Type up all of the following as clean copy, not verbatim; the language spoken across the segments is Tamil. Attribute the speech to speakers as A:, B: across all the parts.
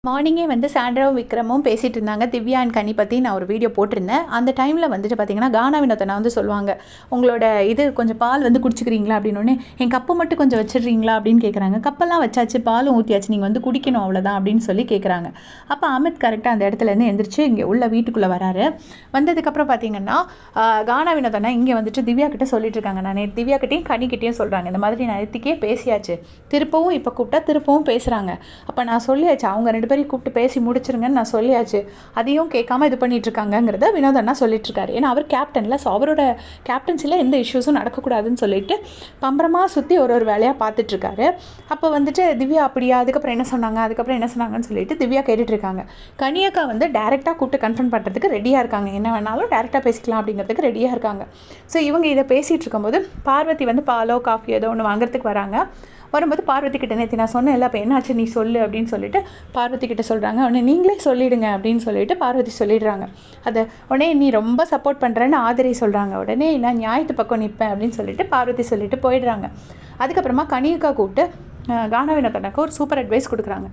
A: மார்னிங்கே வந்து சாண்ட்ராவும் விக்ரமும் பேசிகிட்டு இருந்தாங்க திவ்யா அண்ட் கனி பற்றி நான் ஒரு வீடியோ போட்டிருந்தேன். அந்த டைமில் வந்துட்டு பார்த்தீங்கன்னா கானா வினோதனா வந்து சொல்லுவாங்க, உங்களோட இது கொஞ்சம் பால் வந்து குடிச்சிக்கிறீங்களா அப்படின்னோடனே, என் கப்பு மட்டும் கொஞ்சம் வச்சிடுறீங்களா அப்படின்னு கேட்குறாங்க. கப்பெல்லாம் வச்சாச்சு, பாலும் ஊற்றியாச்சு, நீங்கள் வந்து குடிக்கணும் அவ்வளோதான் அப்படின்னு சொல்லி கேட்குறாங்க. அப்போ அமித் கரெக்டாக அந்த இடத்துலேருந்து எந்திரிச்சு இங்கே உள்ள வீட்டுக்குள்ளே வராரு. வந்ததுக்கப்புறம் பார்த்தீங்கன்னா கானா வினோதனா இங்கே வந்துட்டு திவ்யா கிட்டே சொல்லிட்டு இருக்காங்க. நான் திவ்யா கிட்டேயும் கனிக்கிட்டேயும் சொல்கிறாங்க, இந்த மாதிரி நேற்றுக்கே பேசியாச்சு, திருப்பவும் இப்போ கூப்பிட்டா திருப்பவும் பேசுகிறாங்க. அப்போ நான் சொல்லியாச்சு, அவங்க ரெண்டு பேரையும் கூப்பிட்டு பேசி முடிச்சிருங்கன்னு நான் சொல்லியாச்சு, அதையும் கேட்காம இது பண்ணிட்டு இருக்காங்கிறத வினோதண்ணா சொல்லிட்டு இருக்காரு. ஏன்னா அவர் கேப்டன்ல, ஸோ அவரோட கேப்டன்சியில் எந்த இஷ்யூஸும் நடக்கக்கூடாதுன்னு சொல்லிட்டு பம்பரமாக சுற்றி ஒரு வேலையாக பார்த்துட்டு இருக்காரு. அப்போ வந்துட்டு திவ்யா அப்படியா, அதுக்கப்புறம் என்ன சொன்னாங்கன்னு சொல்லிட்டு திவ்யா கேட்டுட்டு இருக்காங்க. கனியக்கா வந்து டேரெக்டாக கூப்பிட்டு கன்ஃபர்ம் பண்ணுறதுக்கு ரெடியாக இருக்காங்க, என்ன வேணாலும் டேரெக்டாக பேசிக்கலாம் அப்படிங்கிறதுக்கு ரெடியாக இருக்காங்க. ஸோ இவங்க இதை பேசிகிட்டு இருக்கும்போது பார்வதி வந்து பாலோ காஃபி ஏதோ ஒன்று வாங்குறதுக்கு வராங்க. வரும்போது பார்வதி கிட்ட நேற்று நான் சொன்னேன் இல்லை, அப்போ என்னாச்சு நீ சொல்லு அப்படின்னு சொல்லிட்டு பார்வதி கிட்ட சொல்கிறாங்க. உடனே நீங்களே சொல்லிவிடுங்க அப்படின்னு சொல்லிட்டு பார்வதி சொல்லிடுறாங்க. அதை உடனே நீ ரொம்ப சப்போர்ட் பண்ணுறேன்னு ஆதரி சொல்கிறாங்க. உடனே நான் நியாயத்து பக்கம் நிற்பேன் அப்படின்னு சொல்லிட்டு பார்வதி சொல்லிட்டு போயிடுறாங்க. அதுக்கப்புறமா கனியக்கா கூப்பிட்டு கானா வினோதனாக்கு ஒரு சூப்பர் அட்வைஸ் கொடுக்குறாங்க.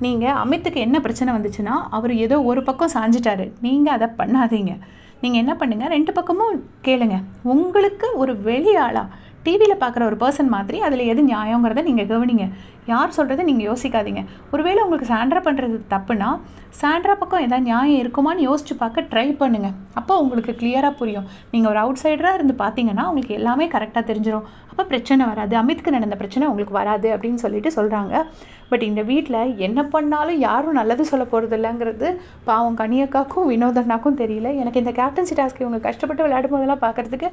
A: நீங்கள் அமித்துக்கு என்ன பிரச்சனை வந்துச்சுன்னா, அவர் ஏதோ ஒரு பக்கம் சாஞ்சிட்டாரு, நீங்கள் அதை பண்ணாதீங்க. நீங்கள் என்ன பண்ணுங்கள், ரெண்டு பக்கமும் கேளுங்க. உங்களுக்கு ஒரு வெளி ஆளாக டிவியில் பார்க்குற ஒரு பர்சன் மாதிரி அதில் எது நியாயங்கிறத நீங்கள் கவனிங்க. யார் சொல்கிறத நீங்கள் யோசிக்காதீங்க. ஒருவேளை உங்களுக்கு சாண்ட்ரா பண்ணுறது தப்புனா, சாண்ட்ரா பக்கம் எதாவது நியாயம் இருக்குமான்னு யோசிச்சு பார்க்க ட்ரை பண்ணுங்கள். அப்போ உங்களுக்கு கிளியராக புரியும். நீங்கள் ஒரு அவுட் சைடராக இருந்து பார்த்தீங்கன்னா உங்களுக்கு எல்லாமே கரெக்டாக தெரிஞ்சிடும். அப்போ பிரச்சனை வராது, அமித்துக்கு நடந்த பிரச்சனை உங்களுக்கு வராது அப்படின்னு சொல்லிட்டு சொல்கிறாங்க. பட் இந்த வீட்டில் என்ன பண்ணாலும் யாரும் நல்லது சொல்ல போகிறது இல்லைங்கிறது பாவம் கனியக்காக்கும் வினோதண்ணாக்கும் தெரியல. எனக்கு இந்த கேப்டன்சி டாஸ்க் இவங்க கஷ்டப்பட்டு விளையாடும் போதெல்லாம் பார்க்குறதுக்கு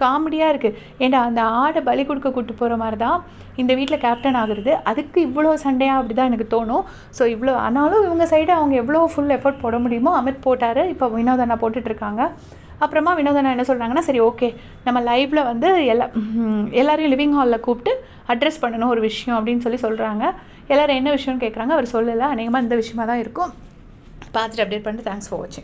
A: காமெடியாக இருக்குது. ஏன்னா அந்த ஆடை பலி கொடுக்க கூட்டு போகிற மாதிரி தான் இந்த வீட்டில் கேப்டன் ஆகுறது. அதுக்கு இவ்வளோ சண்டையாக அப்படி தான் எனக்கு தோணும். ஸோ இவ்வளோ ஆனாலும் இவங்க சைடு அவங்க எவ்வளோ ஃபுல் எஃபர்ட் போட முடியுமோ அமித் போட்டார். இப்போ வினோதண்ணா போட்டுட்ருக்காங்க. அப்புறமா வினோதண்ணா என்ன சொல்கிறாங்கன்னா, சரி ஓகே, நம்ம லைவில் வந்து எல்லாரையும் லிவிங் ஹாலில் கூப்பிட்டு அட்ரஸ் பண்ணணும் ஒரு விஷயம் அப்படின்னு சொல்கிறாங்க. எல்லோரும் என்ன விஷயம்னு கேட்குறாங்க. அவர் சொல்லலை. அநேகமாக இந்த விஷயமாக தான் இருக்கும். பார்த்துட்டு அப்டேட் பண்ணிட்டு தேங்க்ஸ் ஃபார் வாட்சிங்.